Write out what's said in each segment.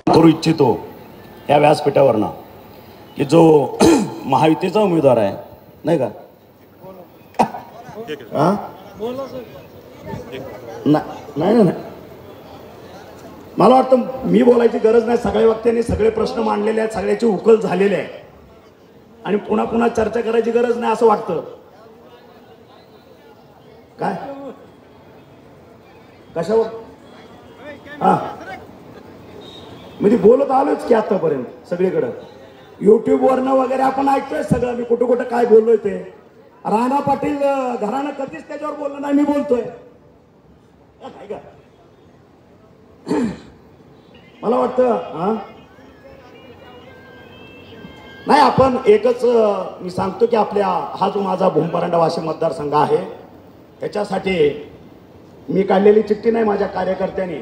करू इच्छितो या व्यासपीठावरनं की जो महायुतीचा उमेदवार आहे नाही का नाही मला वाटतं मी बोलायची गरज नाही. सगळ्या वक्त्यांनी सगळे प्रश्न मांडलेले आहेत, सगळ्याची उकल झालेली आहे आणि पुन्हा पुन्हा चर्चा करायची गरज नाही असं वाटतं. काय कशावर म्हणजे बोलत आलोच की आतापर्यंत सगळीकडं युट्यूबवरनं वगैरे आपण ऐकतोय सगळं. मी कुठं कुठं काय बोललोय ते. राणा पाटील घराणं कधीच त्याच्यावर बोललं नाही, मी बोलतोय काय का. मला वाटतं नाही आपण एकच मी सांगतो की आपल्या हा जो माझा भूमपरांडा वाशिम मतदारसंघ आहे त्याच्यासाठी मी काढलेली चिठ्ठी नाही, माझ्या कार्यकर्त्यांनी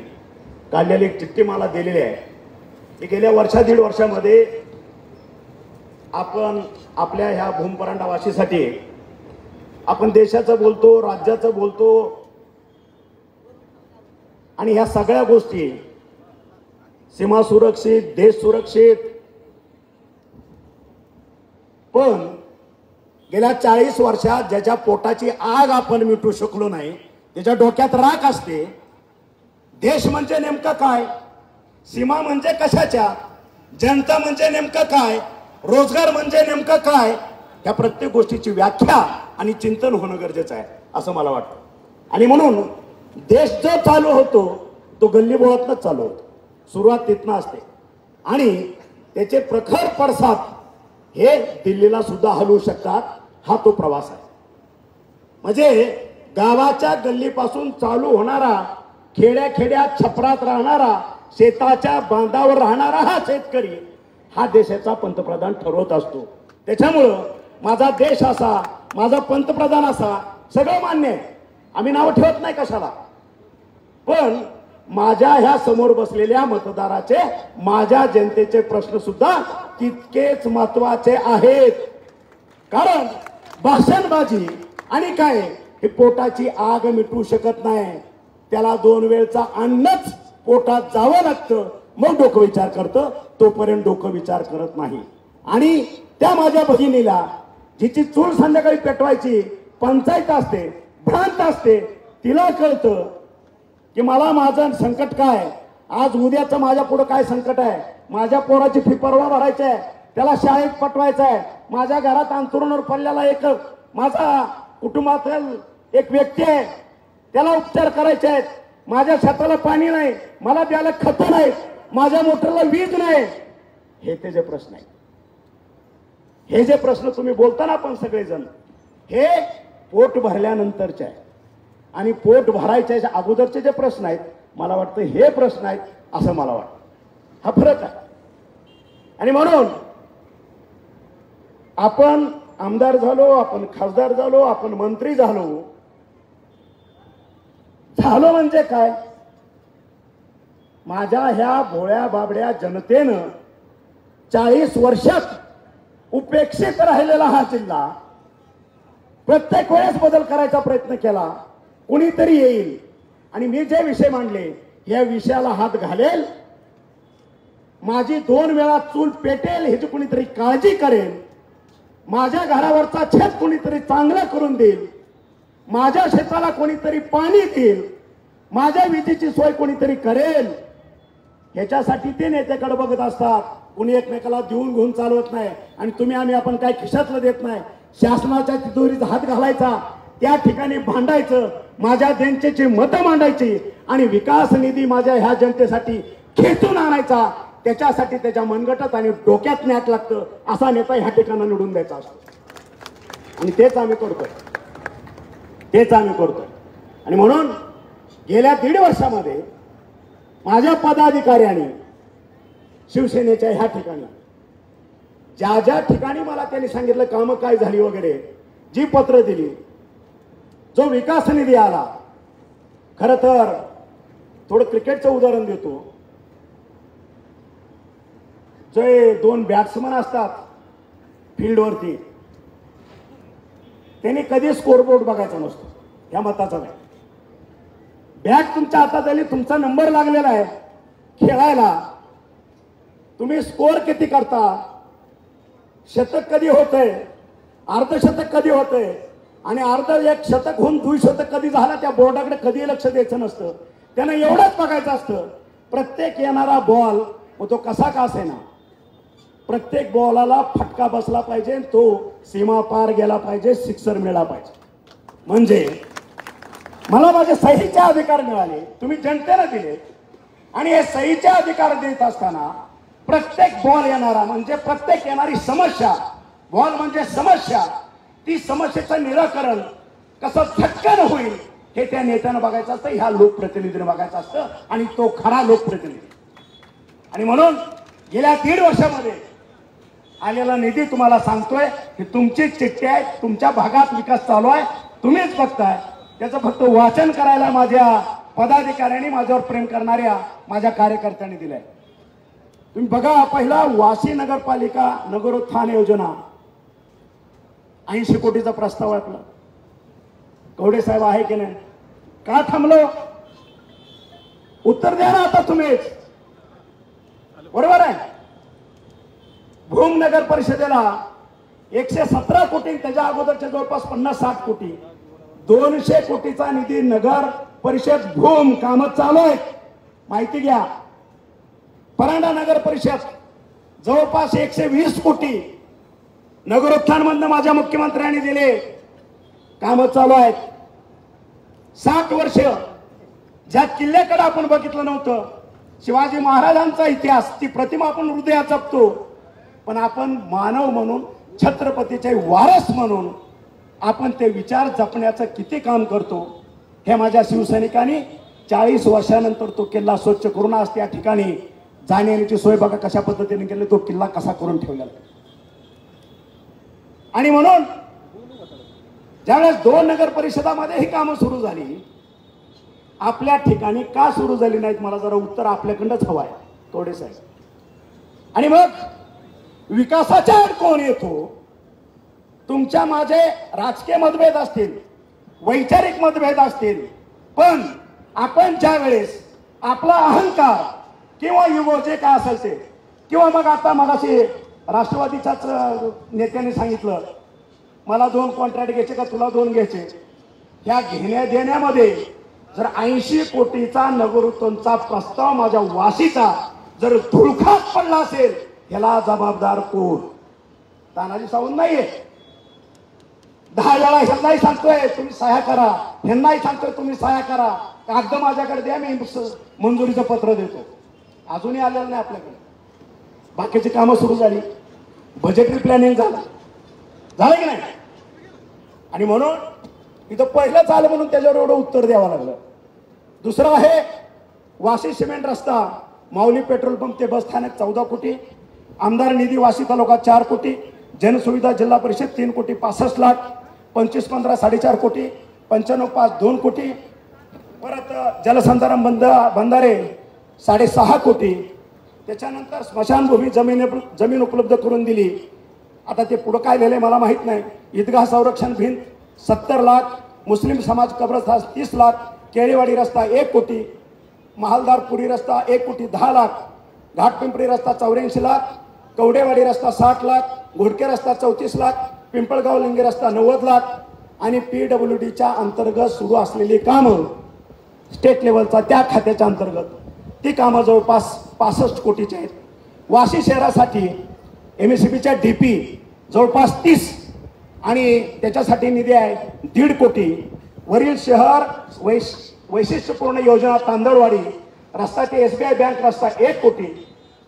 काढलेली एक चिठ्ठी मला दिलेली आहे की गेल्या दीड वर्षामध्ये आपण आपल्या ह्या भूमपरांडा वाशीसाठी आपण देशाचं बोलतो, राज्याचं बोलतो आणि ह्या सगळ्या गोष्टी सीमा सुरक्षित, देश सुरक्षित, पण गेल्या 40 वर्षात ज्याच्या पोटाची आग आपण मिटू शकलो नाही, त्याच्या डोक्यात राख असते. देश म्हणजे नेमकं काय, सीमा म्हणजे कशाच्या, जनता म्हणजे नेमकं काय, रोजगार म्हणजे नेमकं काय, या प्रत्येक गोष्टीची व्याख्या आणि चिंतन होणं गरजेचं आहे असं मला वाटतं. आणि म्हणून देश जो चालू होतो तो गल्लीबोळातनंच चालू होतो. सुरुवात तिथनं असते आणि त्याचे प्रखर पडसाद हे दिल्लीला सुद्धा हलवू शकतात. हा तो प्रवास आहे. म्हणजे गावाच्या गल्लीपासून चालू होणारा, खेड्याखेड्यात छपरात राहणारा, शेताच्या बांधावर राहणारा हा शेतकरी हा देशाचा पंतप्रधान ठरवत असतो. त्याच्यामुळं माझा देश असा, माझा पंतप्रधान असा सगळं मान्य आहे. आम्ही नाव ठेवत नाही कशाला, पण माझ्या ह्या समोर बसलेल्या मतदाराचे, माझ्या जनतेचे प्रश्न सुद्धा तितकेच महत्वाचे आहेत. कारण भाषणबाजी आणि काय हे पोटाची आग मिटवू शकत नाही. त्याला 2 वेळचा अन्नच पोटात जावं लागतं, मग डोकं विचार करतं. तोपर्यंत डोकं विचार करत नाही. आणि त्या माझ्या भगिनीला जिची चूल संध्याकाळी पेटवायची पंचायत असते, भ्रांत असते, तिला कळतं की मला माझं संकट काय, आज उद्याचं माझ्या पुढे काय संकट आहे. माझ्या पोराची फी परवा भरायची आहे, त्याला शाळेत पाठवायचं आहे. माझ्या घरात अंतरुणावर पडलेला एक माझा कुटुंबातील एक व्यक्ती आहे, त्याला उपचार करायचे आहेत. माझ्या शेताला पाणी नाही, मला द्यायला खतं नाहीत, माझ्या मोटरला वीज नाही. हे ते जे प्रश्न आहेत, हे जे प्रश्न तुम्ही बोलताना आपण सगळेजण, हे पोट भरल्यानंतरचे आहे. आणि पोट भरायच्या अगोदरचे जे प्रश्न आहेत, मला वाटतं हे प्रश्न आहेत असं मला वाटतं. हा फरक आहे. आणि म्हणून आपण आमदार झालो, आपण खासदार झालो, आपण मंत्री झालो म्हणजे काय, माझ्या ह्या भोळ्या बाबड्या जनतेनं 40 वर्षात उपेक्षित राहिलेला हा जिल्हा प्रत्येक वेळेस बदल करायचा प्रयत्न केला. कुणीतरी येईल आणि मी जे विषय मांडले या विषयाला हात घालेल, माझी 2 वेळा चूल पेटेल ह्याची कुणीतरी काळजी करेल, माझ्या घरावरचा छत कोणीतरी चांगला करून देईल, माझ्या शेताला कोणीतरी पाणी देईल, माझ्या विजेची सोय कोणीतरी करेल. ह्याच्यासाठी ते नेत्याकडे बघत असतात. कुणी एकमेकाला देऊन घेऊन चालवत नाही. आणि तुम्ही आपण काय खिशातलं देत नाही. शासनाच्या तिजोरीत हात घालायचा, त्या ठिकाणी भांडायचं, माझ्या जनतेची मतं मांडायची आणि विकास निधी माझ्या ह्या जनतेसाठी खेचून आणायचा. त्याच्यासाठी त्याच्या मनगटात आणि डोक्यात न्याट लागतं असा नेता ह्या ठिकाणी निवडून द्यायचा असतो. आणि तेच आम्ही करतोय. आणि म्हणून गेल्या 1.5 वर्षामध्ये माझ्या पदाधिकाऱ्यांनी शिवसेनेच्या ह्या ठिकाणी ज्या ज्या ठिकाणी मला त्यांनी सांगितलं कामं काय झाली वगैरे, जी पत्र दिली, जो विकास निधी आला. खरं तर थोडं क्रिकेटचं उदाहरण देतो. जे 2 बॅट्समन असतात फील्डवरती, त्यांनी कधी स्कोरबोर्ड बघायचा नसतो. या मताचा नाही. बॅट तुमच्या हातात आली, तुमचा नंबर लागलेला आहे खेळायला, तुम्ही स्कोर किती करता, शतक कधी होतंय, अर्धशतक कधी होतंय आणि अर्ध एक शतक होऊन द्विशतक कधी झालं त्या बोर्डाकडे कधी लक्ष द्यायचं नसतं. त्यांना एवढंच बघायचं असतं प्रत्येक येणारा बॉल तो कसा का असेना प्रत्येक बॉलाला फटका बसला पाहिजे, तो सीमा पार गेला पाहिजे, सिक्सर मिळाला पाहिजे. म्हणजे मला माझे सहीचे अधिकार मिळाले, तुम्ही जनतेने दिले आणि हे सहीचे अधिकार देत असताना प्रत्येक बॉल येणारा म्हणजे प्रत्येक येणारी समस्या, बॉल म्हणजे समस्या, ती समस्येचं निराकरण कसं झटकन होईल हे त्या नेत्यानं बघायचं असतं, ह्या लोकप्रतिनिधीने बघायचं असतं आणि तो खरा लोकप्रतिनिधी. आणि म्हणून गेल्या 1.5 वर्षामध्ये आलेला निधी तुम्हाला सांगतोय की तुमचीच चिठ्ठी आहे, तुमच्या भागात विकास चालू आहे, तुम्हीच बघताय. त्याचं फक्त वाचन करायला माझ्या पदाधिकाऱ्यांनी, माझ्यावर प्रेम करणाऱ्या माझ्या कार्यकर्त्यांनी दिलंय. तुम्ही बघा, पहिला वाशी नगरपालिका नगरोत्थान योजना 80 कोटीचा प्रस्ताव आहे आपला. कवडे साहेब आहे की नाही, का थांबलो? उत्तर द्या ना आता तुम्हीच. बरोबर आहे. भूम नगर परिषदेला 117 कोटी, त्याच्या अगोदरच्या जवळपास 50-60 कोटी, 200 कोटीचा निधी नगर परिषद भूम कामं चालू आहेत, माहिती घ्या. परांडा नगर परिषद जवळपास 120 कोटी नगरोत्थान मधनं माझ्या मुख्यमंत्र्यांनी दिले, कामं चालू आहेत. 60 वर्ष ज्या किल्ल्याकडे आपण बघितलं नव्हतं, शिवाजी महाराजांचा इतिहास, ती प्रतिमा आपण हृदयात जपतो, पण आपण मानव म्हणून, छत्रपतीचे वारस म्हणून आपण ते विचार जपण्याचं किती काम करतो. हे माझ्या शिवसैनिकांनी 40 वर्षानंतर तो किल्ला स्वच्छ करून आज त्या ठिकाणी जाण्याची सोय बघा कशा पद्धतीने केली, तो किल्ला कसा करून ठेवलेला. आणि म्हणून ज्यावेळेस 2 नगर परिषदामध्ये ही कामं सुरू झाली, आपल्या ठिकाणी का सुरू झाली नाहीत, मला जरा उत्तर आपल्याकडंच हवं आहे कवडे साहेब. आणि मग विकासाच्या कोण येतो? तुमच्या माझे राजकीय मतभेद असतील, वैचारिक मतभेद असतील, पण आपण ज्या वेळेस आपला अहंकार किंवा युगो जे काय असेल ते, किंवा मग आता मगाशी राष्ट्रवादीच्याच नेत्यांनी सांगितलं मला 2 कॉन्ट्रॅक्ट घ्यायचे का तुला 2 घ्यायचे, ह्या घेण्या देण्यामध्ये जर 80 कोटीचा नगरोत्थानचा प्रस्ताव माझ्या वाशीचा जर धुळखात पडला असेल, ह्याला जबाबदार कोण? तानाजी सावंत नाहीये. 10 वेळा ह्यांनाही सांगतोय तुम्ही सह्या करा, ह्यांनाही सांगतोय तुम्ही सह्या करा, कागद माझ्याकडे द्या, मी मंजुरीचं पत्र देतो. अजूनही आलेलं नाही आपल्याकडे. बाकीची कामं सुरू झाली, बजेटरी प्लॅनिंग झालं की नाही. आणि म्हणून इथं पहिलंच आलं म्हणून त्याच्यावर एवढं उत्तर द्यावं लागलं. दुसरं आहे वाशी सिमेंट रस्ता, माऊली पेट्रोल पंप ते बस स्थानक 14 कोटी, आमदार निधी वाशी तालुका 4 कोटी, जनसुविधा जिल्हा परिषद 3 कोटी 65 लाख, 25-15 4.5 कोटी, 95-5 2 कोटी, परत जलसंधारण बंधारे 6.5 कोटी, त्याच्यानंतर स्मशानभूमी जमीन उपलब्ध करून दिली. आता ते पुढं काय लिहिलंय मला माहित नाही. ईदगाह संरक्षण भिंत 70 लाख, मुस्लिम समाज कब्रस्थान 30 लाख, केळीवाडी रस्ता 1 कोटी, महालदारपुरी रस्ता 1 कोटी 10 लाख, घाटपिंपरी रस्ता 84 लाख, कवडेवाडी रस्ता 60 लाख, घोडके रस्ता 34 लाख, पिंपळगाव लिंगे रस्ता 90 लाख आणि PWDच्या अंतर्गत सुरू असलेली कामं स्टेट लेवलचा त्या खात्याच्या अंतर्गत ती कामं जवळपास 65 कोटीची आहेत. वाशी शहरासाठी MSCBच्या DP जवळपास 30 आणि त्याच्यासाठी निधी आहे 1.5 कोटी. वरील शहर वैशिष्ट्यपूर्ण योजना तांदळवाडी रस्ता ते SBI बँक रस्ता 1 कोटी,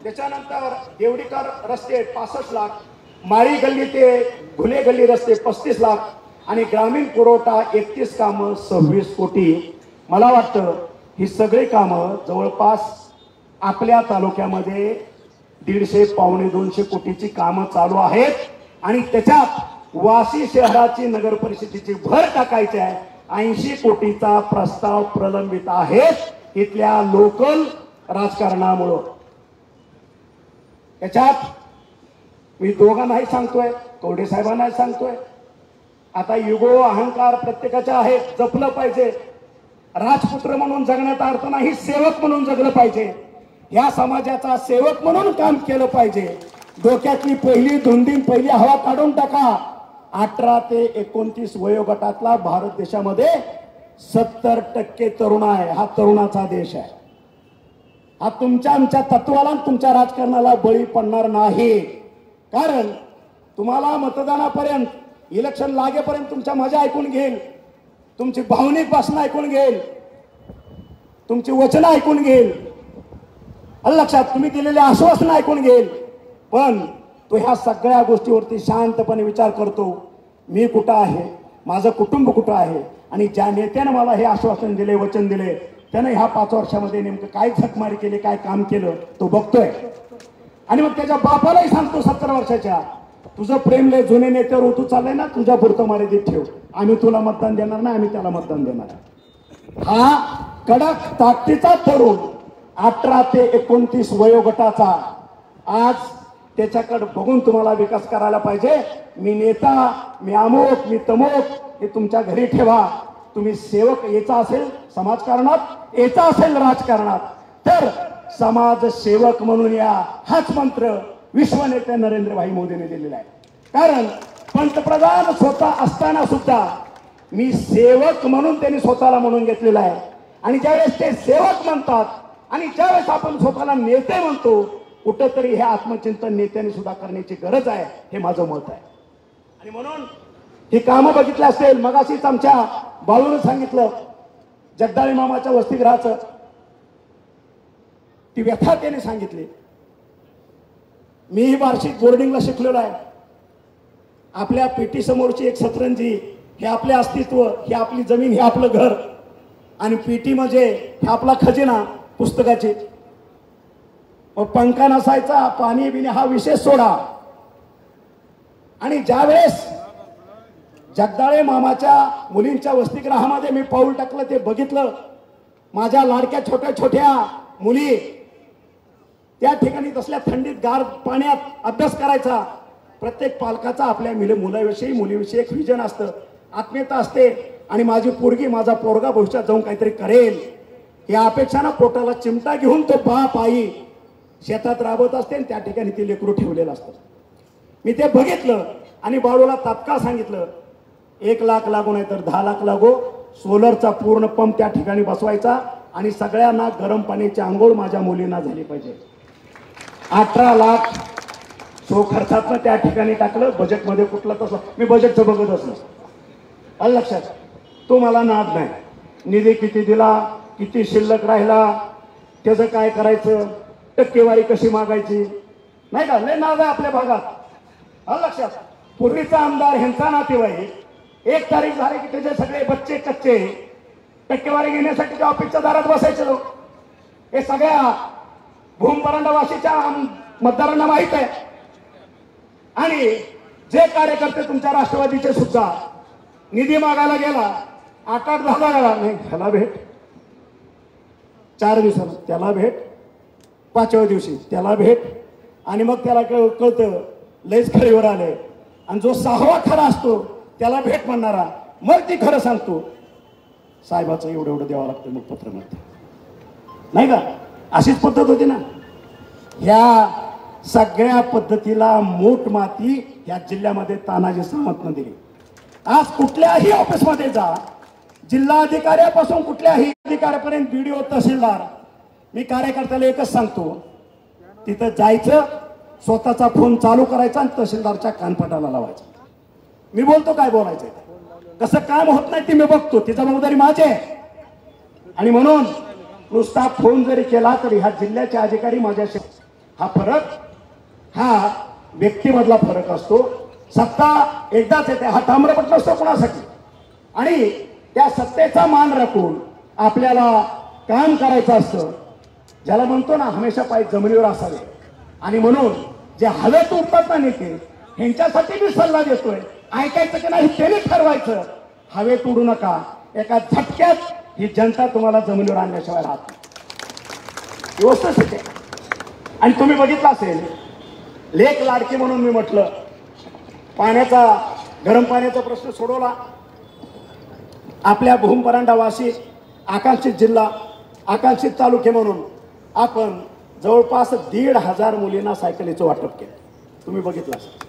त्याच्यानंतर देवडीकर रस्ते 65 लाख, माळी गल्ली ते घुले गल्ली रस्ते 35 लाख आणि ग्रामीण पुरवठा 31 कामं 26 कोटी. मला वाटतं ही सगळी कामं जवळपास आपल्या तालुक्यामध्ये 150-200 कोटीची कामं चालू आहेत आणि त्याच्यात वाशी शहराची नगर परिषदेची भर टाकायची आहे. 80 कोटीचा प्रस्ताव प्रलंबित आहेत इथल्या लोकल राजकारणामुळं. त्याच्यात मी दोघांनाही सांगतोय, कवडे साहेबांनाही सांगतोय, आता युगो अहंकार प्रत्येकाचा आहे, जपलं पाहिजे. राजपुत्र म्हणून जगण्याचा अर्थ नाही, सेवक म्हणून जगलं पाहिजे. या समाजाचा सेवक म्हणून काम केलं पाहिजे। डोक्यातली पहिली धुंदी पहिली हवा काढून टाका। 18 ते 29 वयोगटातला भारत देशामध्ये 70% तरुण आहे। हा तरुणाचा देश आहे। हा तुमच्या आमच्या तत्वाला तुमच्या राजकारणाला बळी पडणार नाही। कारण तुम्हाला मतदानापर्यंत इलेक्शन लागेपर्यंत तुमच्या मजा ऐकून घेईल, तुमची भावनिक भाषण ऐकून घेईल, तुमची वचनं ऐकून घेईल, लक्षात तुम्ही दिलेले आश्वासन ऐकून घेईल। पण तो ह्या सगळ्या गोष्टीवरती शांतपणे विचार करतो, मी कुठं आहे, माझं कुटुंब कुठं आहे, आणि ज्या नेत्याने मला हे आश्वासन दिले, वचन दिले, त्याने ह्या 5 वर्षामध्ये नेमकं काय झकमारी केली, काय काम केलं तो बघतोय। आणि मग त्याच्या बापालाही सांगतो 70 वर्षाच्या, तुझं प्रेम लय जुने नेत्यावर ओतू चाललंय ना, तुझ्या पुरतं मर्यादित ठेव, आम्ही तुला मतदान देणार नाही, आम्ही त्याला मतदान देणार। हा कडक ताकदीचा तरुण 18 ते 29 वयोगटाचा आज त्याच्याकडे बघून तुम्हाला विकास करायला पाहिजे। मी नेता, मी अमुक, मी तमुक हे तुमच्या घरी ठेवा। तुम्ही सेवक याचा असेल समाजकारणात, याचा असेल राजकारणात, तर समाजसेवक म्हणून या, हाच मंत्र विश्वनेते नरेंद्र भाई मोदींनी दिलेला आहे। कारण पंतप्रधान स्वतः असताना सुद्धा मी सेवक म्हणून त्यांनी स्वतःला म्हणून घेतलेला आहे। आणि ज्यावेळेस ते सेवक म्हणतात आणि ज्यावेळेस आपण स्वतःला नेते म्हणतो, कुठंतरी हे आत्मचिंतन नेत्यांनी सुद्धा करण्याची गरज आहे, हे माझं मत आहे। आणि म्हणून ही कामं बघितली असेल, मगाशीच आमच्या बाळूने सांगितलं जगदाळे मामाच्या वसतिगृहाचं, ती व्यथा त्याने सांगितली। मीही वार्षिक बोर्डिंगला शिकलेलो आहे। आपल्या पेटी समोरची एक सतरंजी हे आपले अस्तित्व, हे आपली जमीन, हे आपलं घर, आणि पेटी म्हणजे हे आपला खजिना पुस्तकाची। पंखा नसायचा, पाणी बिणी हा विषय सोडा। आणि ज्यावेळेस जगदाळे मामाच्या मुलींच्या वसतिगृहामध्ये मी पाऊल टाकलं, ते बघितलं, माझ्या लाडक्या छोट्या छोट्या मुली त्या ठिकाणी तसल्या थंडीत गार पाण्यात अभ्यास करायचा। प्रत्येक पालकाचा आपल्या मुलाविषयी मुलीविषयी एक विजन असतं, आत्मीयता असते, आणि माझी पोरगी, माझा पोरगा भविष्यात जाऊन काहीतरी करेल या अपेक्षानं पोटाला चिमटा घेऊन तो बाप आई शेतात राबत असते, आणि त्या ठिकाणी ते लेकरू ठेवलेलं असतं। मी ते बघितलं आणि बाळूला तात्काळ सांगितलं, 1 लाख लागू नाही तर 10 लाख लागो, सोलरचा पूर्ण पंप त्या ठिकाणी बसवायचा, आणि सगळ्यांना गरम पाण्याची आंघोळ माझ्या मुलींना झाली पाहिजे। 18 लाख सो खर्चातनं त्या ठिकाणी टाकलं। बजेटमध्ये कुठलं तसं मी बजेटचं बघत असलं, लक्षात तो मला नाद नाही, निधी किती दिला, किती शिल्लक राहिला, त्याचं काय करायचं, टक्केवारी कशी मागायची, नाही का, लय नाद आहे आपल्या भागात। लक्षात पूर्वीचा आमदार ह्यांचा नातेवाईक 1 तारीख झाली की त्याचे सगळे बच्चे कच्चे टक्केवारी घेण्यासाठी त्या ऑफिसच्या दारात बसायचे लोक। हे सगळ्या भूमपरांडावासीच्या मतदारांना माहित आहे। आणि जे कार्यकर्ते तुमच्या राष्ट्रवादीचे सुद्धा निधी मागायला गेला, 8-8 10 गेला नाही, ह्याला भेट, 4 दिवसाला त्याला भेट, 5व्या दिवशी त्याला भेट, आणि मग त्याला कळतं लयच खरीवर आले, आणि जो 6वा खरा असतो त्याला भेट म्हणणारा मग ती खरं सांगतो, साहेबाचं एवढं एवढं द्यावं लागतं, मग पत्र मिळतं, नाही का, अशीच पद्धत होती ना। ह्या सगळ्या पद्धतीला मूठ माती या जिल्ह्यामध्ये तानाजी सावंतनं दिली। आज कुठल्याही ऑफिसमध्ये जा, जिल्हाधिकाऱ्यापासून कुठल्याही अधिकाऱ्यापर्यंत BDO तहसीलदार, मी कार्यकर्त्याला एकच सांगतो, तिथं जायचं, स्वतःचा फोन चालू करायचा आणि तहसीलदारच्या कानपटाला लावायचा। मी बोलतो काय बोलायचंय, कसं काम होत नाही ते मी बघतो, ती जबाबदारी माझी आहे। आणि म्हणून नुसता फोन जरी केला तरी ह्या जिल्ह्याचे अधिकारी माझ्याशी, हा फरक हा व्यक्तीमधला फरक असतो। सत्ता एकदाच येते, हा ताम्रपत्र असतो कोणासाठी, आणि त्या सत्तेचा मान राखून आपल्याला काम करायचं असतं, ज्याला म्हणतो ना हमेशा पाय जमिनीवर असावे। आणि म्हणून जे हवेत उडतात ना नेते, ह्यांच्यासाठी मी सल्ला देतोय, ऐकायचं की नाही त्याने ठरवायचं, हवेत उडू नका, एका झटक्यात ही जनता तुम्हाला जमिनीवर आणल्याशिवाय राहत नाही, व्यवस्थित आहे। आणि तुम्ही बघितलं असेल, लेक लाडकी म्हणून मी म्हटलं, पाण्याचा गरम पाण्याचा प्रश्न सोडवला। आपल्या भूमपरांडावासी आकांक्षित जिल्हा, आकांक्षित तालुके म्हणून आपण जवळपास 1,500 मुलींना सायकलीचं वाटप केलं. तुम्ही बघितलं असेल.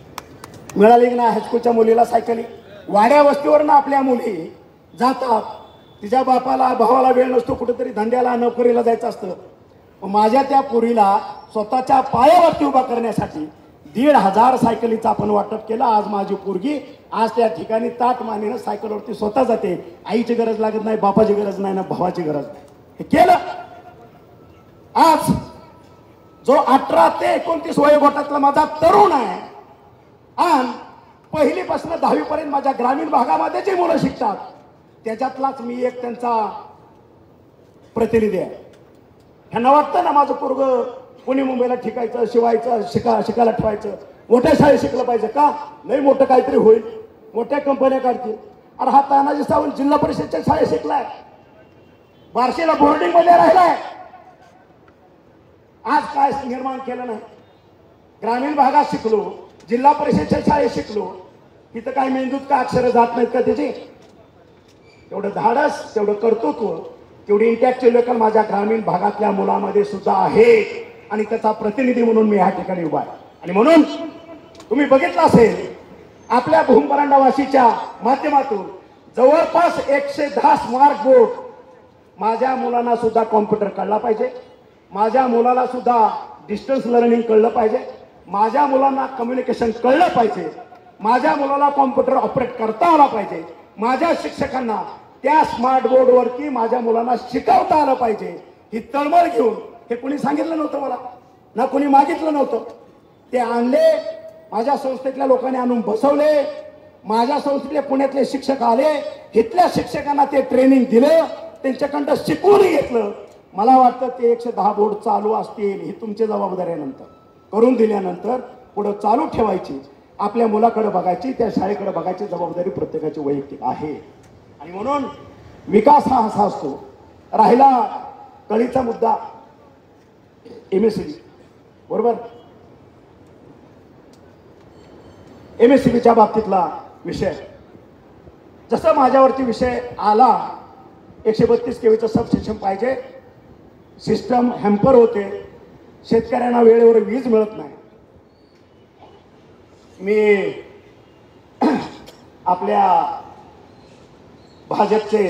मिळाली की नाही हायस्कूलच्या मुलीला सायकली? वाड्या वस्तीवरनं आपल्या मुली जातात. तिच्या बापाला भावाला वेळ नसतो, कुठेतरी धंद्याला नोकरीला जायचं असतं. माझ्या त्या पोरीला स्वतःच्या पायावरती उभा करण्यासाठी 1,500 सायकलीचं आपण वाटप केलं. आज माझी पोरगी आज त्या ठिकाणी ताट मानेनं सायकलवरती स्वतः जाते. आईची गरज लागत नाही, बापाची गरज नाही ना भावाची गरज नाही. हे केलं. आज जो 18 ते 29 वयोगटातला माझा तरुण आहे आणि पहिलीपासून 10वी पर्यंत माझ्या ग्रामीण भागामध्ये जी मुलं शिकतात त्याच्यातलाच मी एक त्यांचा प्रतिनिधी आहे. ह्यांना वाटतं ना माझं पोरगं पुणे मुंबईला ठिकायचं, शिवायचं, शिकायला ठेवायचं, मोठ्या शाळेत शिकलं पाहिजे का? नाही, मोठं काहीतरी होईल, मोठ्या कंपन्या काढतील. अरे हा तानाजी सावंत जिल्हा परिषदच्या शाळेत शिकलाय, बार्शीला बोर्डिंग मध्ये राहिलाय. आज काय निर्माण केलं नाही. ग्रामीण भागात शिकलो, जिल्हा परिषदच्या शाळेत शिकलो, तिथं काय मेंदूत का अक्षरं जात नाहीत का त्याची? तेवढं धाडस, तेवढं कर्तृत्व, तेवढी इंटॅक्च्युअल माझ्या ग्रामीण भागातल्या मुलामध्ये सुद्धा आहे आणि त्याचा प्रतिनिधी म्हणून मी या ठिकाणी उभा आहे. आणि म्हणून तुम्ही बघितलं असेल आपल्या भूमपरांडावासीच्या माध्यमातून जवळपास 110 स्मार्ट बोर्ड. माझ्या मुलांना सुद्धा कॉम्प्युटर कळला पाहिजे, माझ्या मुलाला सुद्धा डिस्टन्स लर्निंग कळलं पाहिजे, माझ्या मुलांना कम्युनिकेशन कळलं पाहिजे, माझ्या मुलाला कॉम्प्युटर ऑपरेट करता आला पाहिजे, माझ्या शिक्षकांना त्या स्मार्ट बोर्डवरती माझ्या मुलांना शिकवता आलं पाहिजे. ही तळमळ घेऊन हे कोणी सांगितलं नव्हतं मला, ना कोणी मागितलं नव्हतं. ते आणले, माझ्या संस्थेतल्या लोकांनी आणून बसवले. माझ्या संस्थेतले पुण्यातले शिक्षक आले, इथल्या शिक्षकांना ते ट्रेनिंग दिलं, त्यांच्याकडं शिकवून घेतलं. मला वाटतं ते 110 बोर्ड चालू असतील. ही तुमची जबाबदारी आहे. नंतर करून दिल्यानंतर पुढं चालू ठेवायची, आपल्या मुलाकडे बघायची, त्या शाळेकडे बघायची जबाबदारी प्रत्येकाची वैयक्तिक आहे. आणि म्हणून विकास हा असा असतो. राहिला कळीचा मुद्दा MSCB, बरोबर? MSCBच्या बाबतीतला विषय, जसं माझ्यावरती विषय आला, 132 kVचं सबस्टेशन पाहिजे, सिस्टम हॅम्पर होते, शेतकऱ्यांना वेळेवर वीज मिळत नाही. मी आपल्या भाजपचे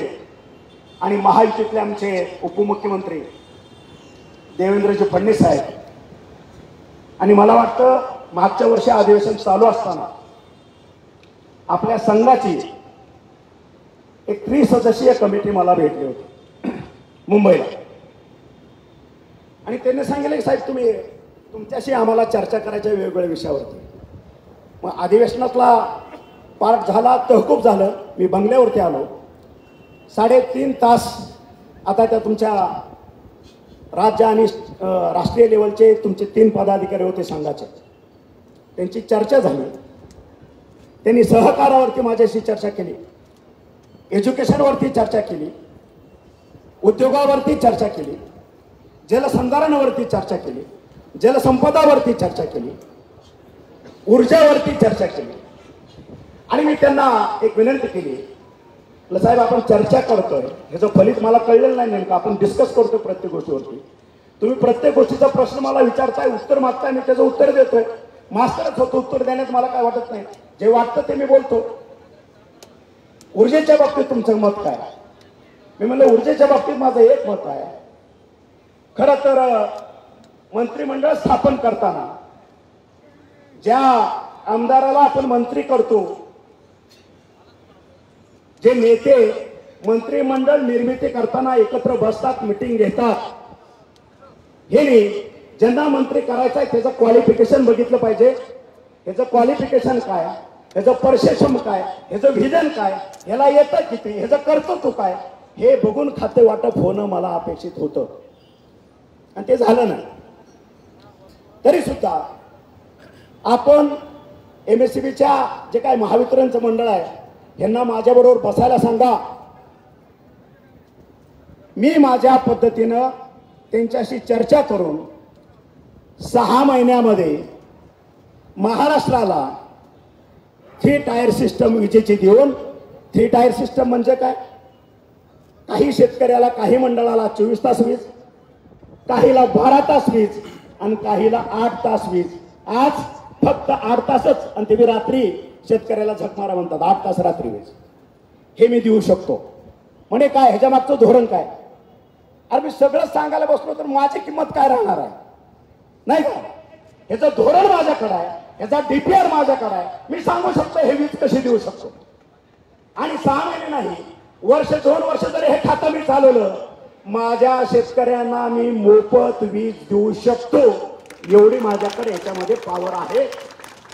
आणि महायुतीतले आमचे उपमुख्यमंत्री देवेंद्रजी फडणवीस साहेब, आणि मला वाटतं मागच्या वर्षी अधिवेशन चालू असताना आपल्या संघाची एक 3 सदस्यीय कमिटी मला भेटली होती मुंबईला. आणि त्यांनी सांगितलं की साहेब तुम्ही तुमच्याशी आम्हाला चर्चा करायच्या वेगवेगळ्या विषयावरती. मग अधिवेशनातला पार्ट झाला, तहकूब झालं, मी बंगल्यावरती आलो. 3.5 तास आता त्या तुमच्या राज्य आणि राष्ट्रीय लेवलचे तुमचे 3 पदाधिकारी होते संघाचे, त्यांची चर्चा झाली. त्यांनी सहकारावरती माझ्याशी चर्चा केली, एज्युकेशनवरती चर्चा केली, उद्योगावरती चर्चा केली, जलसंधारणावरती चर्चा केली, जलसंपदावरती चर्चा केली, ऊर्जावरती चर्चा केली. आणि मी त्यांना एक विनंती केली, साहेब आपण चर्चा करतोय, ह्याचं फलित मला कळलेलं नाही, नेमकं आपण डिस्कस करतोय प्रत्येक गोष्टीवरती. तुम्ही प्रत्येक गोष्टीचा प्रश्न मला विचारताय, उत्तर मागताय, मी त्याचं उत्तर देतोय. मास्टरच होतो उत्तर देण्यात मला काय वाटत नाही, जे वाटतं ते मी बोलतो. ऊर्जेच्या बाबतीत तुमचं मत काय? मी म्हणलं ऊर्जेच्या बाबतीत माझं एक मत आहे. खरं तर मंत्रिमंडळ स्थापन करताना ज्या आमदाराला आपण मंत्री करतो, जे नेते मंत्रिमंडळ निर्मिती करताना एकत्र बसतात, मिटिंग घेतात, हे ज्यांना मंत्री करायचं आहे त्याचं क्वालिफिकेशन बघितलं पाहिजे. ह्याचं क्वालिफिकेशन काय, ह्याचं परसेप्शन काय, ह्याचं व्हिजन काय, ह्याला येतं किती, ह्याचं कर्तृत्व काय, हे बघून खाते वाटप होणं मला अपेक्षित होतं आणि ते झालं नाही. तरी सुद्धा आपण MSCBच्या जे काय महावितरणचं मंडळ आहे यांना माझ्याबरोबर बसायला सांगा. मी माझ्या पद्धतीनं त्यांच्याशी चर्चा करून 6 महिन्यामध्ये महाराष्ट्राला 3 टायर सिस्टम विजेची देऊन, 3 टायर सिस्टम म्हणजे काय, काही शेतकऱ्याला काही मंडळाला 24 तास वीज, काहीला 12 तास वीज आणि काहीला 8 तास वीज. आज फक्त 8 तासच आणि ते रात्री शेतकऱ्याला झकमारा म्हणतात. 8 तास रात्री वीज हे मी देऊ शकतो. म्हणजे काय ह्याच्या मागचं धोरण काय? अरे मी सगळं सांगायला बसलो तर माझी किंमत काय राहणार आहे नाही का? ह्याचं धोरण माझ्याकडे आहे, ह्याचा डीपीआर माझ्याकडे आहे. मी सांगू शकतो हे वीज कशी देऊ शकतो. आणि 6 महिने नाही, वर्ष 2 वर्ष जरी हे खातं मी चालवलं, माझ्या शेतकऱ्यांना मी मोफत वीज देऊ शकतो. एवढी माझ्याकडे ह्याच्यामध्ये पॉवर आहे.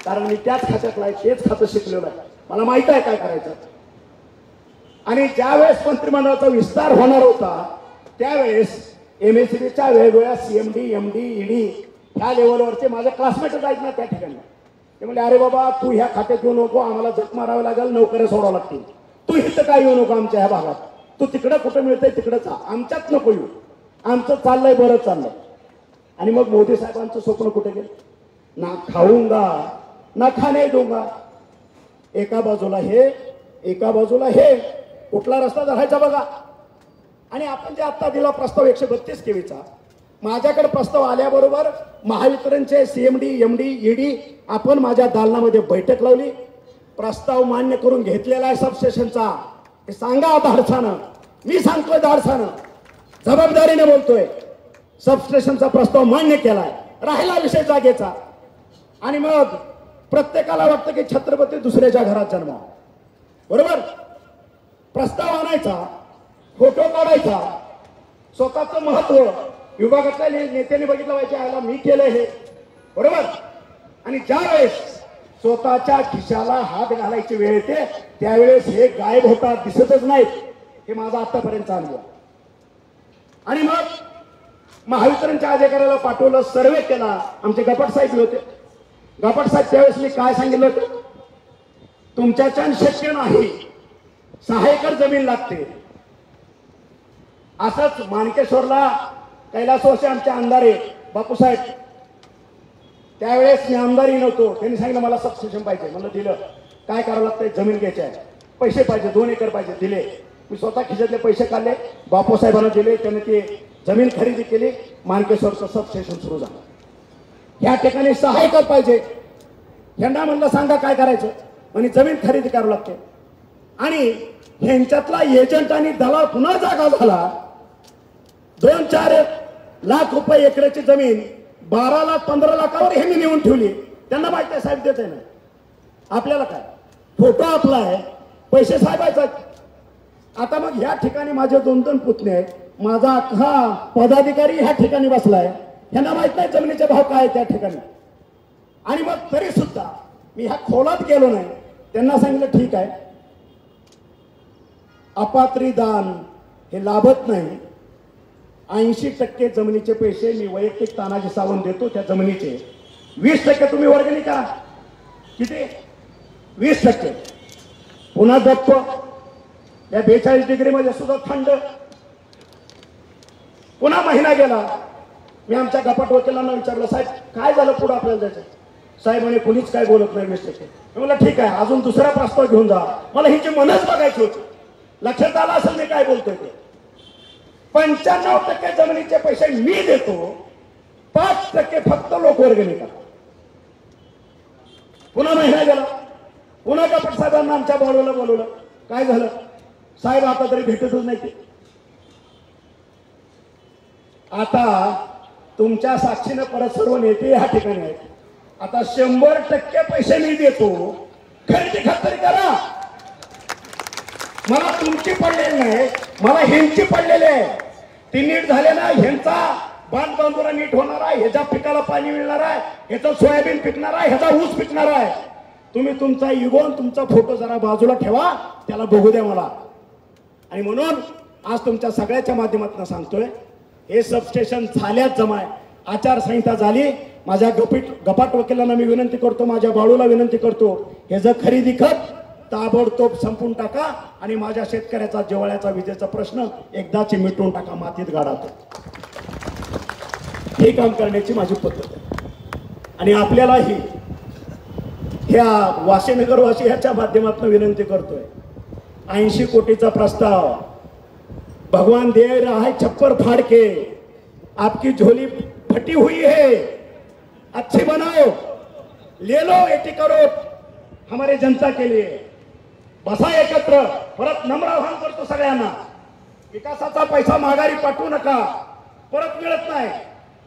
कारण मी त्याच खात्यातला आहे, तेच खातं शिकलेलं आहे, मला माहित आहे काय करायचं. आणि ज्यावेळेस मंत्रिमंडळाचा विस्तार होणार होता त्यावेळेस MSCBच्या वेगवेगळ्या CMD MD ED ह्या लेवलवरचे माझे क्लासमेटच आहेत ना त्या ठिकाणी. ते म्हणजे अरे बाबा तू ह्या खात्यात येऊ नको, आम्हाला झक मारावं लागेल, नोकऱ्या सोडावं लागतील, तू इथं काय येऊ नको आमच्या ह्या भागात, तू तिकडं कुठं मिळतंय तिकडं जा, आमच्यात नको येऊ, आमचं चाललंय बरं चाललंय. आणि मग मोदी साहेबांचं स्वप्न कुठे गेलं? ना खाऊंगा ना खाणे दूंगा. एका बाजूला हे, एका बाजूला हे, कुठला रस्ता धरायचा बघा. आणि आपण जे आता दिला प्रस्ताव 132 केवीचा, माझ्याकडे प्रस्ताव आल्याबरोबर महावितरणचे CMD MD ED आपण माझ्या दालनामध्ये बैठक लावली, प्रस्ताव मान्य करून घेतलेला आहे सबस्टेशनचा. हे सांगा धाडसानं, मी सांगतोय धाडसानं, जबाबदारीने बोलतोय. सबस्टेशनचा प्रस्ताव मान्य केलाय, राहिला विषय जागेचा. आणि मग प्रत्येकाला वाटतं की छत्रपती दुसऱ्याच्या घरात जन्मावा, बरोबर? प्रस्ताव आणायचा, फोटो काढायचा, स्वतःचं महत्व विभागातल्या नेत्यांनी बघितलं पाहिजे, आयला मी केलं हे, बरोबर? आणि ज्यावेळेस स्वतःच्या खिशाला हात घालायची वेळ येते त्यावेळेस हे गायब होतात, दिसतच नाहीत. हे माझा आतापर्यंतचा अनुभव. आणि मग महावितरणच्या अधिकाऱ्याला पाठवलं, सर्वे केला. आमचे गपाट साहेब होते. गपाट साहेब त्यावेळेस मी काय सांगितलं होतं, तुमच्याच्यान शक्य नाही, 6 एकर जमीन लागते. असंच मानकेश्वरला कैलासवासी आमचे आमदार बापूसाहेब, त्यावेळेस मी आमदारही नव्हतो, त्यांनी सांगितलं मला सबस्टेशन पाहिजे. म्हणलं दिलं. काय करावं लागतंय? जमीन घ्यायची आहे, पैसे पाहिजे, 2 एकर पाहिजे, दिले. मी स्वतः खिशातले पैसे काढले, बापूसाहेबांना दिले, त्याने ते जमीन खरेदी केली, मानकेश्वरचं सबस्टेशन सुरू झालं. या ठिकाणी 6 एकर पाहिजे. यांना म्हणलं सांगा काय करायचं, म्हणजे जमीन खरेदी करावं लागते. आणि ह्यांच्यातला एजंट आणि दलाल पुन्हा जागा झाला. 2-4 लाख रुपये एकराची जमीन 12 लाख 15 लाखावर ह्यांनी नेऊन ठेवली. त्यांना माहिती आहे साहेब देत नाही, आपल्याला काय, फोटो आपला आहे, पैसे साहेबायचा. आता मग ह्या ठिकाणी माझे 2-2 पुतणे आहेत, माझा अख्खा पदाधिकारी ह्या ठिकाणी बसलाय, ह्यांना माहित नाही जमिनीचे भाव काय त्या ठिकाणी. आणि मग तरी सुद्धा मी ह्या खोलात गेलो नाही. त्यांना सांगितलं ठीक आहे, अपात्री दान हे लाभत नाही, 80% जमिनीचे पैसे मी वैयक्तिक तानाजी सावंत देतो, त्या जमिनीचे 20% तुम्ही वर्गणी करा. किती? 20%. पुन्हा दप्प या 42 डिग्रीमध्ये सुद्धा थंड. पुन्हा महिना गेला. मी आमच्या गपाट वकिलांना विचारलं, साहेब काय झालं पुढे आपल्याला जायचं? साहेब म्हणे कोणीच काय बोलत नाही 20%. मी म्हणलं ठीक आहे, अजून दुसरा प्रस्ताव घेऊन जा, मला हिची मनच बघायची होती. लक्षात आलं असेल मी काय बोलतोय ते. 95% जमिनीचे पैसे मी देतो, 5% फक्त लोक वर्गणी करा. पुन्हा महिना गेला. पुन्हा गपाट साहेबांना आमच्या बोलवलं. काय झालं? साहेब आता तरी भेटतच नाही ते. आता तुमच्या साक्षीनं परत सर्व नेते ह्या ठिकाणी आहेत. आता 100% पैसे मी देतो, खरेदी खात्री करा. मला तुमची पडलेली नाही, मला ह्यांची पडलेली आहे. ती नीट झाले ना, ह्यांचा बांधबांधुरा नीट होणार आहे, ह्याच्या पिकाला पाणी मिळणार आहे, ह्याचा सोयाबीन पिकणार आहे, ह्याचा ऊस पिकणार आहे. तुम्ही तुमचा इगो, तुमचा फोटो जरा बाजूला ठेवा, त्याला बघू द्या मला. आणि म्हणून आज तुमच्या सगळ्याच्या माध्यमातून सांगतोय, हे सबस्टेशन झाल्याच जमाय. आचारसंहिता झाली. माझ्या गपाट वकिलांना मी विनंती करतो, माझ्या बाळूला विनंती करतो, हे जर खरेदी खत ताबडतोब संपून टाका आणि माझ्या शेतकऱ्याचा जिव्हाळ्याचा विजेचा प्रश्न एकदाची मिटवून टाका, मातीत गाडा. हे काम करण्याची माझी पद्धत आहे. आणि आपल्यालाही ह्या वाशीनगर वासी ह्याच्या माध्यमातून विनंती करतोय, 80 कोटीचा प्रस्ताव, भगवान दे रहा है छप्पर फाड़ के, आपकी झोली फटी हुई है, अच्छी बनाओ, ले लो 80 करोड़ हमारे जनता के लिए, बसा एकत्र. परत नम्र आवाहन करतो सगळ्यांना, विकासाचा पैसा माघारी पाठवू नका, परत मिळत नाही.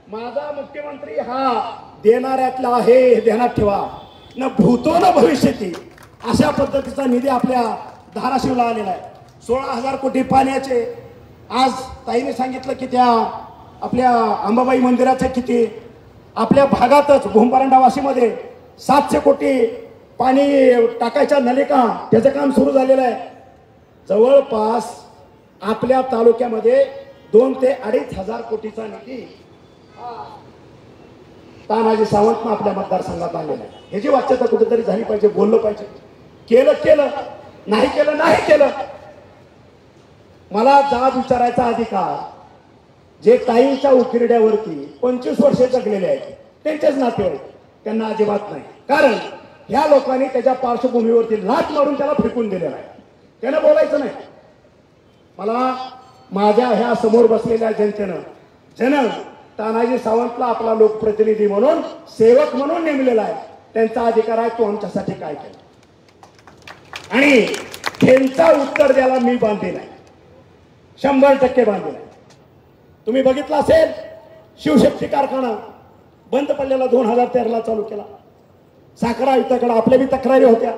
माझा मुख्यमंत्री हा देणाऱ्यातला आहे हे ध्यानात ठेवा. न भूतो न भविष्यती अशा पद्धतीचा निधी आपल्या धाराशिवला आलेला आहे. 16,000 कोटी पाण्याचे. आज ताईने सांगितलं की त्या आपल्या अंबाबाई मंदिराचे किती, आपल्या भागातच भूमपरांडा वाशीमध्ये 700 कोटी पाणी टाकायच्या नलिका, त्याचं काम सुरू झालेलं आहे. जवळपास आपल्या तालुक्यामध्ये 2 ते 2,500 कोटीचा निधी तानाजी सावंतनं आपल्या मतदारसंघात आलेला आहे. ह्याची वाच्यता कुठेतरी झाली पाहिजे, बोललं पाहिजे. केलं, नाही केलं. मला जाब विचारायचा अधिकार जे ताईंच्या उकिरड्यावरती 25 वर्षे जगलेले आहेत त्यांचेच नातेवाईक, त्यांना अजिबात नाही. कारण ह्या लोकांनी त्याच्या पार्श्वभूमीवरती लाट मारून त्याला फेकून दिलेला आहे. त्यानं बोलायचं नाही. मला माझ्या ह्या समोर बसलेल्या जनतेनं तानाजी सावंतला आपला लोकप्रतिनिधी म्हणून, सेवक म्हणून नेमलेला आहे. त्यांचा अधिकार आहे, तो आमच्यासाठी काय केलं, आणि त्यांचा उत्तर द्यायला मी बांधील आहे, 100% बांधील आहे. तुम्ही बघितलं असेल, शिवशक्ती कारखाना बंद पडलेला 2013ला चालू केला. साखर आयुक्ताकडे आपल्या बी तक्रारी होत्या,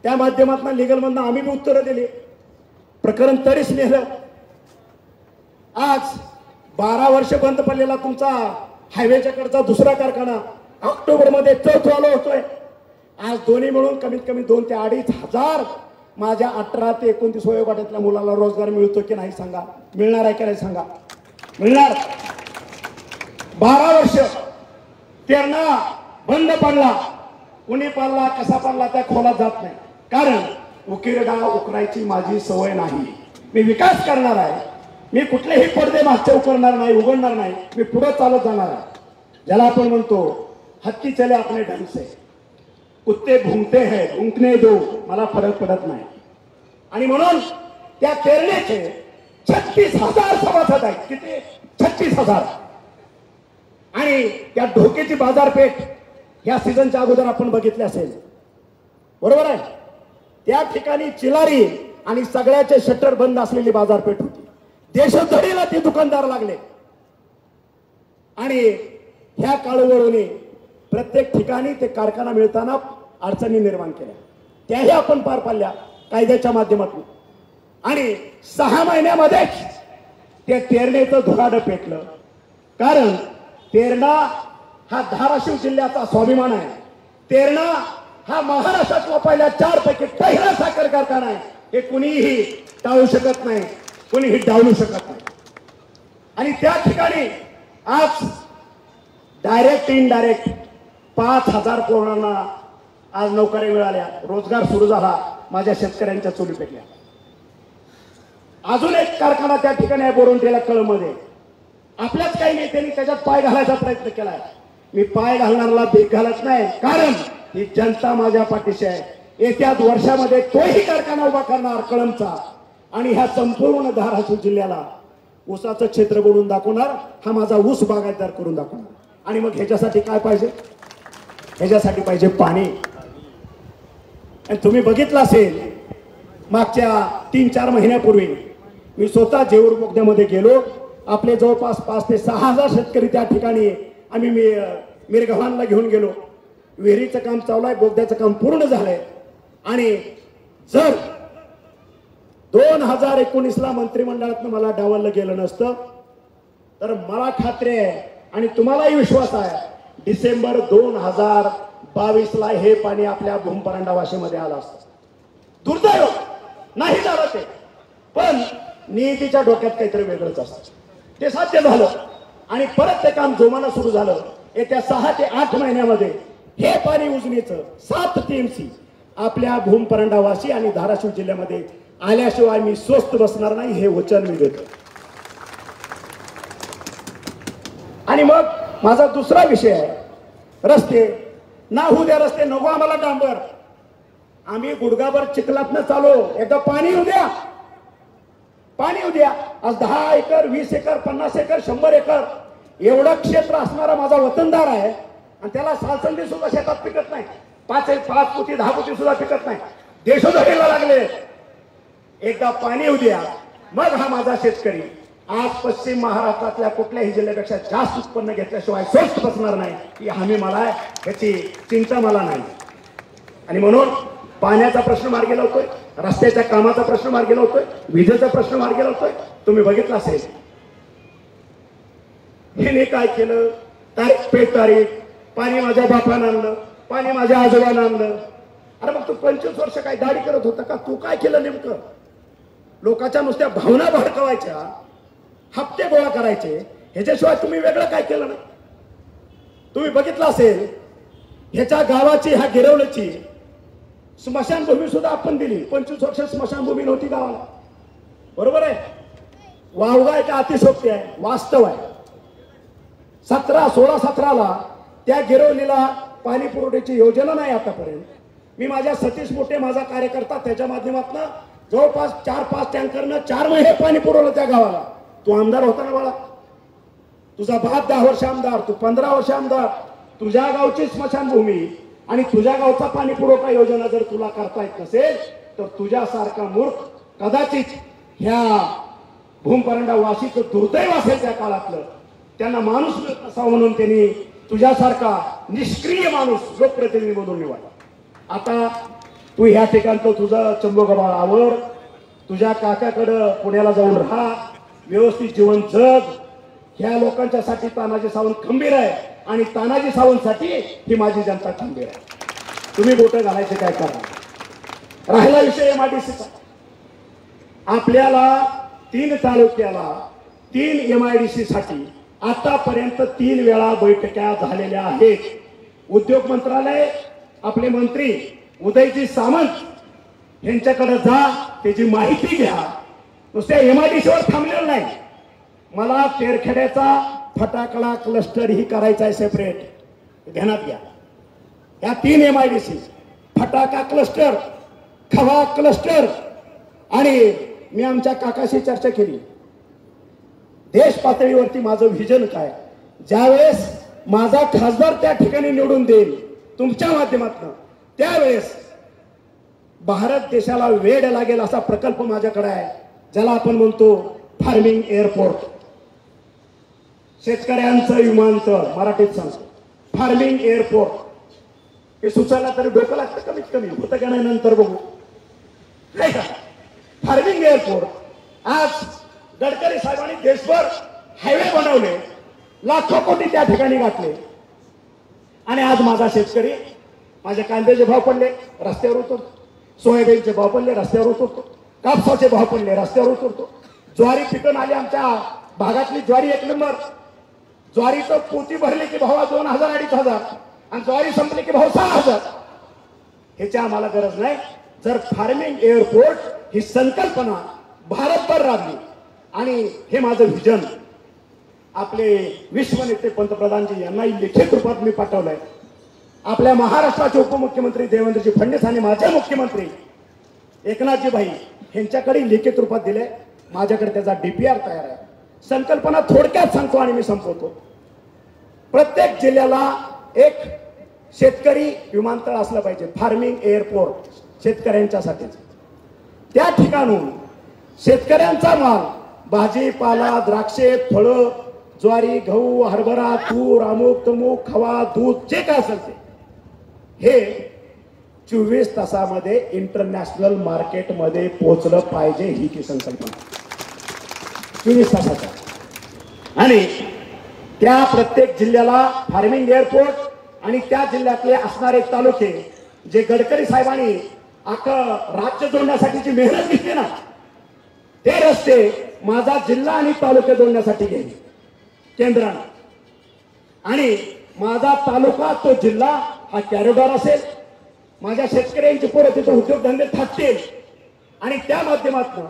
त्या माध्यमातून लिगलमधनं आम्ही बी उत्तरं दिली, प्रकरण तरीच नेलं. आज 12 वर्ष बंद पडलेला तुमचा हायवेच्याकडचा दुसरा कारखाना ऑक्टोबरमध्ये चालू होतोय. आज दोन्ही मिळून कमीत कमी 2 ते 2.5 हजार माझ्या 18 ते 29 वयोगटातल्या मुलाला रोजगार मिळतो की नाही सांगा, मिळणार आहे की नाही सांगा, मिळणार. 12 वर्ष तेरणा बंद पडला, कुणी पडला कसा पडला त्या खोलात जात नाही. कारण उकिरडा उकरायची माझी सवय नाही. मी विकास करणार आहे, मी कुठलेही पडदे मागचे उकरणार नाही, उघडणार नाही. मी पुढे चालत जाणार आहे. ज्याला आपण म्हणतो हत्ती चले आपले ढंग से, कुत्ते भुंकते हैं भुंकने दो, मला फरक पडत नाही. आणि म्हणून त्या तेरणेचे 36,000 सभासद आहेत. किती? 36,000. आणि त्या ढोकेची बाजारपेठ या सीझनच्या अगोदर आपण बघितली असेल, बरोबर आहे. त्या ठिकाणी चिलारी आणि सगळ्याचे शटर बंद असलेली बाजारपेठ होती. देशोधडीला ते दुकानदार लागले आणि ह्या काळूवळूने प्रत्येक ठिकाणी ते कारखाना मिळताना अडचणी निर्माण केल्या. त्याही आपण पार पाडल्या कायद्याच्या माध्यमातून. आणि 6 महिन्यामध्येच ते तेरणेचं धुराडं पेटलं. कारण तेरणा हा धाराशिव जिल्ह्याचा स्वाभिमान आहे. तेरणा हा महाराष्ट्रातला पहिल्या 4 पैकी पहिला साखर कारखाना आहे. हे कुणीही टाळू शकत नाही, कुणीही डावलू शकत नाही. आणि त्या ठिकाणी आज डायरेक्ट इनडायरेक्ट 5,000 पोरांना आज नोकऱ्या मिळाल्या, रोजगार सुरू झाला, माझ्या शेतकऱ्यांच्या चुली पेटल्या. अजून एक कारखाना त्या ठिकाणी आहे बोरवंटीला कळमध्ये. आपल्याच काही नेत्यांनी त्याच्यात पाय घालायचा प्रयत्न केलाय. मी पाय घालणारला बेग घालत नाही, कारण ही जनता माझ्या पाठीशी आहे. येत्या वर्षामध्ये तोही कारखाना उभा करणार कळमचा, आणि ह्या संपूर्ण धाराशिव जिल्ह्याला ऊसाचं क्षेत्र बनवून दाखवणार. हा माझा ऊस बागायतदार करून दाखवणार. आणि मग ह्याच्यासाठी काय पाहिजे? ह्याच्यासाठी पाहिजे पाणी. आणि तुम्ही बघितलं असेल, मागच्या 3-4 महिन्यापूर्वी मी स्वतः जेऊर बोगद्यामध्ये गेलो. आपले जवळपास 5 ते 6 हजार शेतकरी त्या ठिकाणी आम्ही मिरगव्हाणला घेऊन गेलो. विहिरीचं काम चालू आहे, बोगद्याचं काम पूर्ण झालंय. आणि जर 2019ला मंत्रिमंडळातनं मला डावललं गेलं नसतं तर मला खात्री आहे आणि तुम्हालाही विश्वास आहे, डिसेंबर 2022ला हे पाणी आपल्या भूमपरांडा वाशीमध्ये आलं असतं. दुर्दैव नाही झालं ते, पण नियतीच्या डोक्यात काहीतरी वेगळंच असतं. ते साध्य झालं आणि परत ते काम जोमानं सुरू झालं. येत्या 6 ते 8 महिन्यामध्ये हे पाणी उजनीचं 7 TMC आपल्या भूमपरांडा वाशी आणि धाराशिव जिल्ह्यामध्ये आल्याशिवाय मी स्वस्त बसणार नाही, हे वचन मी देतो. आणि मग माझा दुसरा विषय आहे रस्ते. ना होऊ द्या रस्ते, नको आम्हाला डांबर. आम्ही गुडगाभर चिखलातनं चालू, एकदा पाणी येऊ द्या, पाणी येऊ द्या. आज 10 एकर, 20 एकर, 50 एकर, 100 एकर एवढं क्षेत्र असणारा माझा वतनदार आहे आणि त्याला सालसंडी सुद्धा शेतात पिकत नाही, 5 कोटी 10 कोटी सुद्धा पिकत नाही, देशोधडीला लागले. एकदा पाणी येऊ द्या, मग हा माझा शेतकरी आज पश्चिम महाराष्ट्रातल्या कुठल्याही जिल्ह्यापेक्षा जास्त उत्पन्न घेतल्याशिवाय स्वस्थ बसणार नाही ही हमी मला आहे, याची चिंता मला नाही. आणि म्हणून पाण्याचा प्रश्न मार्गी लावतोय, रस्त्याच्या कामाचा प्रश्न मार्गी लावतोय, विजेचा प्रश्न मार्गी लावतोय. तुम्ही बघितलं असेल हे काय केलं, तारीख पे तारीख, पाणी माझ्या बापानं आणलं, पाणी माझ्या आजोबानं आणलं. अरे मग तू 25 वर्ष काय दाढी करत होता का? तू काय केलं नेमकं? लोकांच्या नुसत्या भावना भडकवायच्या, हप्ते गोळा करायचे, ह्याच्याशिवाय तुम्ही वेगळं काय केलं नाही. तुम्ही बघितलं असेल ह्याच्या गावाची, ह्या गिरवल्याची स्मशानभूमी सुद्धा आपण दिली. 25 वर्ष स्मशानभूमी नव्हती गावाला, बरोबर आहे. वावगा एका अतिशोक्ती आहे, वास्तव आहे. 16-17 त्या गिरवलीला पाणी पुरवठ्याची योजना नाही आतापर्यंत. मी माझ्या सतीश मोठे माझा कार्यकर्ता त्याच्या माध्यमातून जवळपास 4-5 टँकरनं 4 महिने पाणी पुरवलं त्या गावाला. तू आमदार होता ना बाळा, तुझा बाप 10 वर्ष आमदार, तू 15 वर्ष आमदार. तुझ्या गावची स्मशानभूमी आणि तुझ्या गावचा पाणी पुरवठा योजना जर तुला करता येत नसेल तर तुझ्यासारखा मूर्ख कदाचित ह्या भूमपरंडा वाशीचं दुर्दैव असेल त्या काळातलं. त्यांना माणूस नसावा म्हणून त्यांनी तुझ्यासारखा निष्क्रिय माणूस लोकप्रतिनिधी म्हणून निवडला. आता तू ह्या ठिकाणचं तुझं चंबोगबाळ आवर, तुझ्या काकाकडं पुण्याला जाऊन राहा, व्यवस्थित जीवन जग. ह्या लोकांच्यासाठी तानाजी सावंत खंबीर आहे आणि तानाजी सावंतसाठी ही माझी जनता खंबीर आहे. तुम्ही बोटं घालायचे काय करा. राहिला विषय MIDCचा. आपल्याला 3 तालुक्याला 3 MIDC साठी आतापर्यंत 3 वेळा बैठका झालेल्या आहेत. उद्योग मंत्रालय, आपले मंत्री उदयजी सामंत यांच्याकडे जा, त्याची माहिती घ्या. नुसत्या MIDC वर थांबलेलं नाही, मला तेरखेड्याचा फटाकडा क्लस्टर ही करायचा आहे सेपरेट, ध्यानात घ्या. या 3 MIDC, फटाका क्लस्टर, खवा क्लस्टर. आणि मी आमच्या काकाशी चर्चा केली. देश पातळीवरती माझं व्हिजन काय, ज्यावेळेस माझा खासदार त्या ठिकाणी निवडून देईल तुमच्या माध्यमातून, त्यावेळेस भारत देशाला वेड लागेल असा प्रकल्प माझ्याकडे आहे, ज्याला आपण म्हणतो फार्मिंग एअरपोर्ट. शेतकऱ्यांचं विमानतळ, मराठीत सांगतो फार्मिंग एअरपोर्ट. हे सुचायला तरी डोकं लागतं कमीत कमी, होतं का नाही नंतर बघू. नाही का फार्मिंग एअरपोर्ट आज गडकरी साहेबांनी देशभर हायवे बनवले, लाखो कोटी त्या ठिकाणी घातले. आणि आज माझा शेतकरी, माझे कांद्याचे भाव पडले रस्त्यावर उतरतो, सोयाबीनचे भाव पडले रस्त्यावर उतरतो, कापसाचे भाव पडले रस्त्यावर उतरतो. ज्वारी पिकून आली आमच्या भागातली ज्वारी 1 नंबर. ज्वारीचं पोती भरली की भाव 2000-2500 आणि ज्वारी संपली की भाव 6000. ह्याची आम्हाला गरज नाही. जर फार्मिंग एअरपोर्ट ही संकल्पना भारतभर राबली आणि हे माझं व्हिजन आपले विश्वनेते पंतप्रधानजी यांनाही लिखित रूपात मी पाठवलंय. आपल्या महाराष्ट्राचे उपमुख्यमंत्री देवेंद्रजी फडणवीस आणि माझे मुख्यमंत्री एकनाथजी भाई यांच्याकडे लिखित रूपात दिले. माझ्याकडे त्याचा DPR तयार आहे. संकल्पना थोडक्यात सांगतो आणि मी संपवतो. प्रत्येक जिल्ह्याला एक शेतकरी विमानतळ असलं पाहिजे, फार्मिंग एअरपोर्ट शेतकऱ्यांच्यासाठीच. त्या ठिकाणून शेतकऱ्यांचा माल, भाजीपाला, द्राक्षे, फळं, ज्वारी, गहू, हरभरा, तूर, अमुक तमुक, खवा, दूध, जे काय असेल ते, हे 24 तासामध्ये इंटरनॅशनल मार्केटमध्ये पोहोचलं पाहिजे, ही ती संकल्पना 24 तासाचा. आणि त्या प्रत्येक जिल्ह्याला फार्मिंग एअरपोर्ट आणि त्या जिल्ह्यातले असणारे तालुके, जे गडकरी साहेबांनी अख्खं राज्य जोडण्यासाठीची मेहनत घेतली ना, ते रस्ते माझा जिल्हा आणि तालुके जोडण्यासाठी गेले केंद्राने. आणि माझा तालुका तो जिल्हा हा कॉरिडॉर असेल. माझ्या शेतकऱ्यांची पोरं तिथे उद्योगधंदे थाटतील आणि त्या माध्यमातून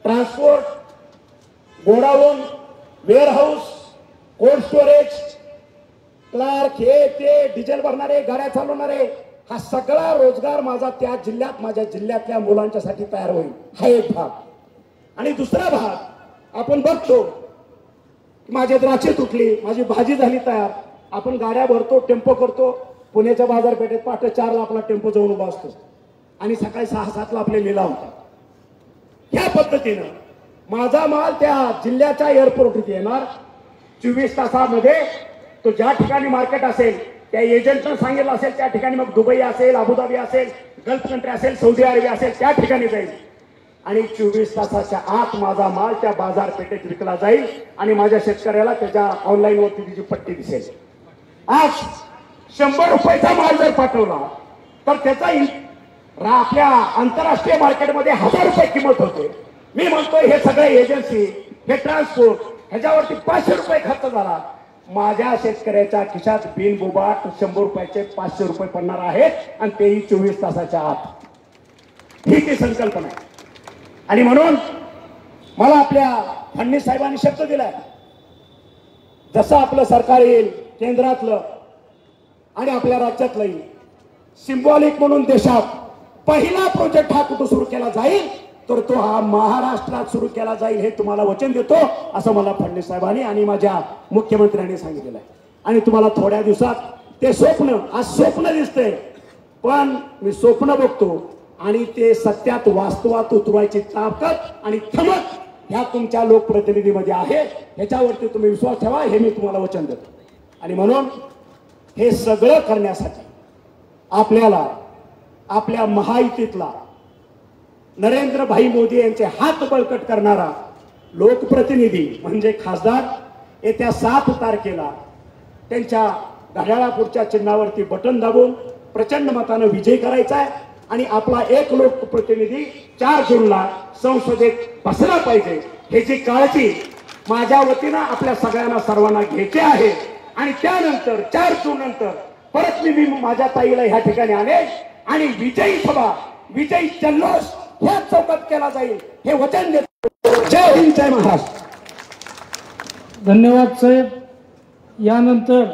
transport, godown, warehouse, cold storage, clerk, हे ते डिझेल भरणारे, गाड्या चालवणारे, हा सगळा रोजगार माझा त्या जिल्ह्यात, माझ्या जिल्ह्यातल्या मुलांच्यासाठी तयार होईल. हा एक भाग. आणि दुसरा भाग आपण बघतो माझे द्राक्षे तुटली, माझी भाजी झाली तयार, आपण गाड्या भरतो, टेम्पो करतो, पुण्याच्या बाजारपेठेत पहाटे 4ला आपला टेम्पो जाऊन उभा असतो आणि सकाळी 6-7ला आपले लिलाव होतात। ह्या पद्धतीनं माझा माल त्या जिल्ह्याच्या एअरपोर्टवरती येणार, 24 तासामध्ये तो ज्या ठिकाणी मार्केट असेल त्या एजंटनं सांगितलं असेल त्या ठिकाणी, मग दुबई असेल, अबुधाबी असेल, गल्फ कंट्री असेल, सौदी अरेबिया असेल, त्या ठिकाणी जाईल आणि 24 तासाच्या आत माझा माल त्या बाजारपेठेत विकला जाईल आणि माझ्या शेतकऱ्याला त्याच्या ऑनलाईन वरती त्याची पट्टी दिसेल। आज 100 रुपयाचा माल जर पाठवला तर त्याचा आपल्या आंतरराष्ट्रीय मार्केटमध्ये 1000 रुपये किंमत होते। मी म्हणतोय हे सगळे एजन्सी, हे ट्रान्सपोर्ट, ह्याच्यावरती 500 रुपये खर्च झाला, माझ्या शेतकऱ्याच्या खिशात बिनबुबाट 100 रुपयाचे 500 रुपये पडणार आहेत आणि तेही 24 तासाच्या आत। ही ती संकल्पना आहे आणि म्हणून मला आपल्या फडणवीस साहेबांनी शब्द दिलाय, जसं आपलं सरकार येईल केंद्रातलं आणि आपल्या राज्यातलंही, सिंबॉलिक म्हणून देशात पहिला प्रोजेक्ट हा कुठं सुरू केला जाईल तर तो हा महाराष्ट्रात सुरू केला जाईल, हे तुम्हाला वचन देतो असं मला फडणवीस साहेबांनी आणि माझ्या मुख्यमंत्र्यांनी सांगितलेलं आहे। आणि तुम्हाला थोड्या दिवसात ते स्वप्न, आज स्वप्न दिसतंय पण मी स्वप्न बघतो आणि ते सत्यात वास्तवात उतरवायची ताकद आणि थमक ह्या तुमच्या लोकप्रतिनिधीमध्ये आहे, ह्याच्यावरती तुम्ही विश्वास ठेवा, हे मी तुम्हाला वचन देतो। आणि म्हणून हे सगळं करण्यासाठी आपल्याला आपल्या महायुतीतला नरेंद्र भाई मोदी यांचे हात बळकट करणारा लोकप्रतिनिधी म्हणजे खासदार येत्या 7 तारखेला त्यांच्या घड्याळापुढच्या चिन्हावरती बटन दाबून प्रचंड मतानं विजय करायचा आहे आणि आपला एक लोकप्रतिनिधी 4 जूनला संसदेत बसला पाहिजे, ह्याची काळजी माझ्या वतीनं आपल्या सगळ्यांना सर्वांना घ्यायची आहे। आणि त्यानंतर 4 जून नंतर परत मी माझ्या ताईला ह्या ठिकाणी आणेल आणि विजयी सभा, विजयी जल्लोष ह्या चौकात केला जाईल, हे वचन देतो। जय हिंद, जय महाराष्ट्र। धन्यवाद साहेब। यानंतर